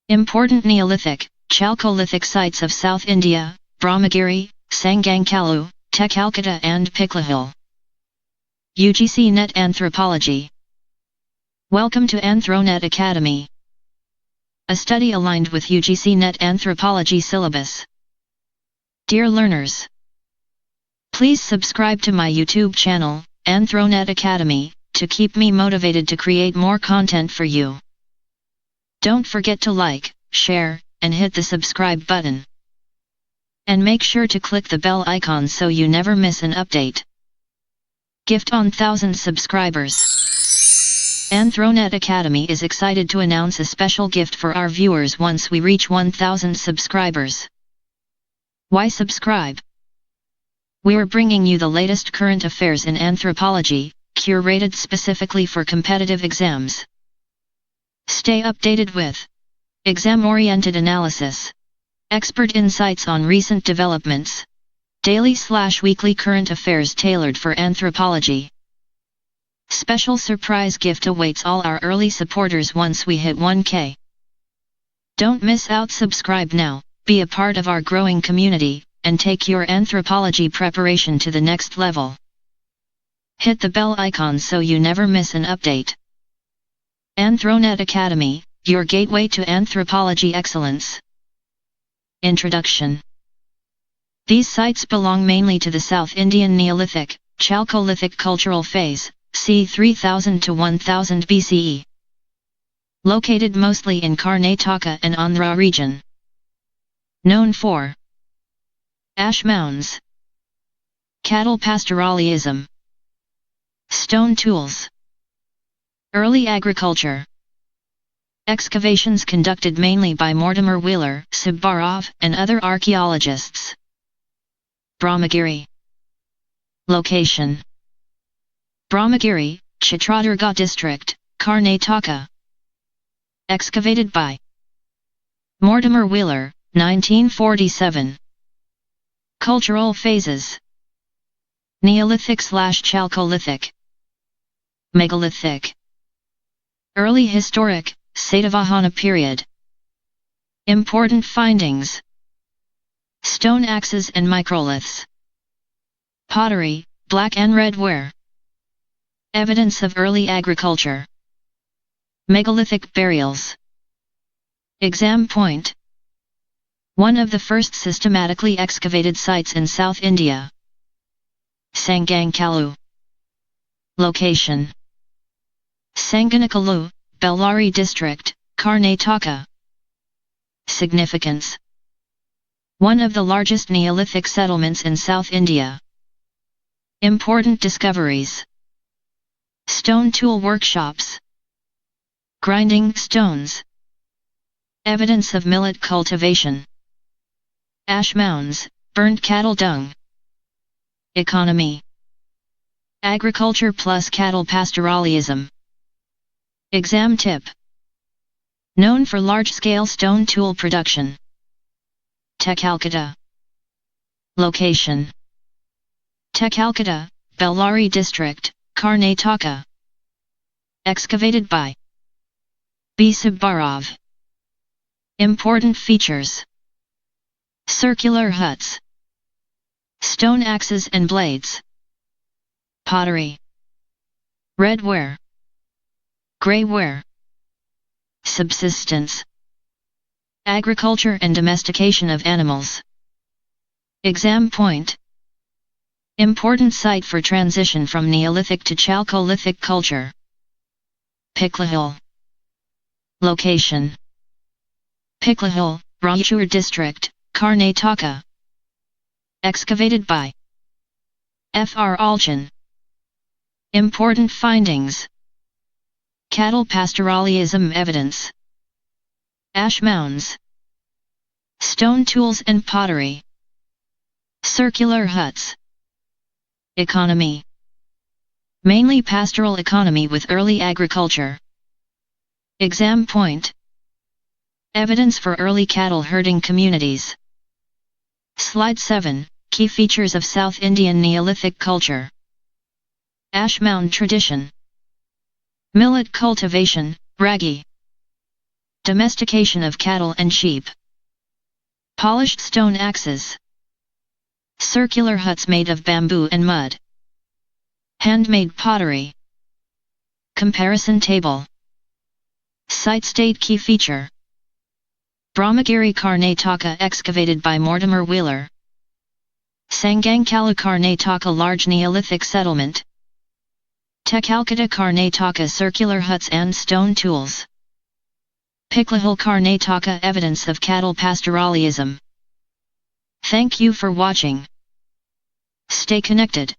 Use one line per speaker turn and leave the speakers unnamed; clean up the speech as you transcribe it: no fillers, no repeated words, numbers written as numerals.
Important Neolithic, Chalcolithic sites of South India, Brahmagiri, Sangankallu, Tekkalkota and Piklihal. UGC NET Anthropology. Welcome to AnthroNet Academy, a study aligned with UGC NET Anthropology syllabus. Dear learners, please subscribe to my YouTube channel, AnthroNet Academy, to keep me motivated to create more content for you. Don't forget to like, share, and hit the subscribe button. And make sure to click the bell icon so you never miss an update. Gift on 1,000 subscribers. AnthroNet Academy is excited to announce a special gift for our viewers once we reach 1,000 subscribers. Why subscribe? We're bringing you the latest current affairs in anthropology, curated specifically for competitive exams. Stay updated with exam-oriented analysis, expert insights on recent developments, daily/weekly current affairs tailored for anthropology. Special surprise gift awaits all our early supporters once we hit 1K. Don't miss out. Subscribe now, be a part of our growing community, and take your anthropology preparation to the next level. Hit the bell icon so you never miss an update. AnthroNet Academy, your gateway to anthropology excellence. Introduction. These sites belong mainly to the South Indian Neolithic, Chalcolithic cultural phase, c. 3000 to 1000 BCE. Located mostly in Karnataka and Andhra region. Known for ash mounds, cattle pastoralism, stone tools, early agriculture, excavations conducted mainly by Mortimer Wheeler, Subbarov, and other archaeologists. Brahmagiri. Location: Brahmagiri, Chitradurga district, Karnataka. Excavated by Mortimer Wheeler, 1947. Cultural phases: Neolithic/Chalcolithic, Megalithic, Early Historic, Satavahana period. Important findings: stone axes and microliths, pottery, black and red ware. Evidence of early agriculture. Megalithic burials. Exam point: one of the first systematically excavated sites in South India. Sangankallu. Location: Sangankallu, Bellary district, Karnataka. Significance: one of the largest Neolithic settlements in South India. Important discoveries: stone tool workshops, grinding stones, evidence of millet cultivation, ash mounds, burnt cattle dung. Economy: agriculture plus cattle pastoralism. Exam tip: known for large-scale stone tool production. Tekkalkota. Location: Tekkalkota, Bellary district, Karnataka. Excavated by B. Subbarov. Important features: circular huts, stone axes and blades, pottery, red ware, grey ware. Subsistence: agriculture and domestication of animals. Exam point: important site for transition from Neolithic to Chalcolithic culture. Piklihal. Location: Piklihal, Rayachur district, Karnataka. Excavated by Fr. Alchin. Important findings: cattle pastoralism evidence, ash mounds, stone tools and pottery, circular huts. Economy: mainly pastoral economy with early agriculture. Exam point: evidence for early cattle herding communities. Slide 7, Key features of South Indian Neolithic culture. Ash mound tradition. Millet cultivation, ragi. Domestication of cattle and sheep. Polished stone axes. Circular huts made of bamboo and mud. Handmade pottery. Comparison table. Site-state key feature. Brahmagiri Karnataka excavated by Mortimer Wheeler. Sangankallu Karnataka large Neolithic settlement. Tekkalkota Karnataka circular huts and stone tools. Piklihal Karnataka evidence of cattle pastoralism. Thank you for watching. Stay connected.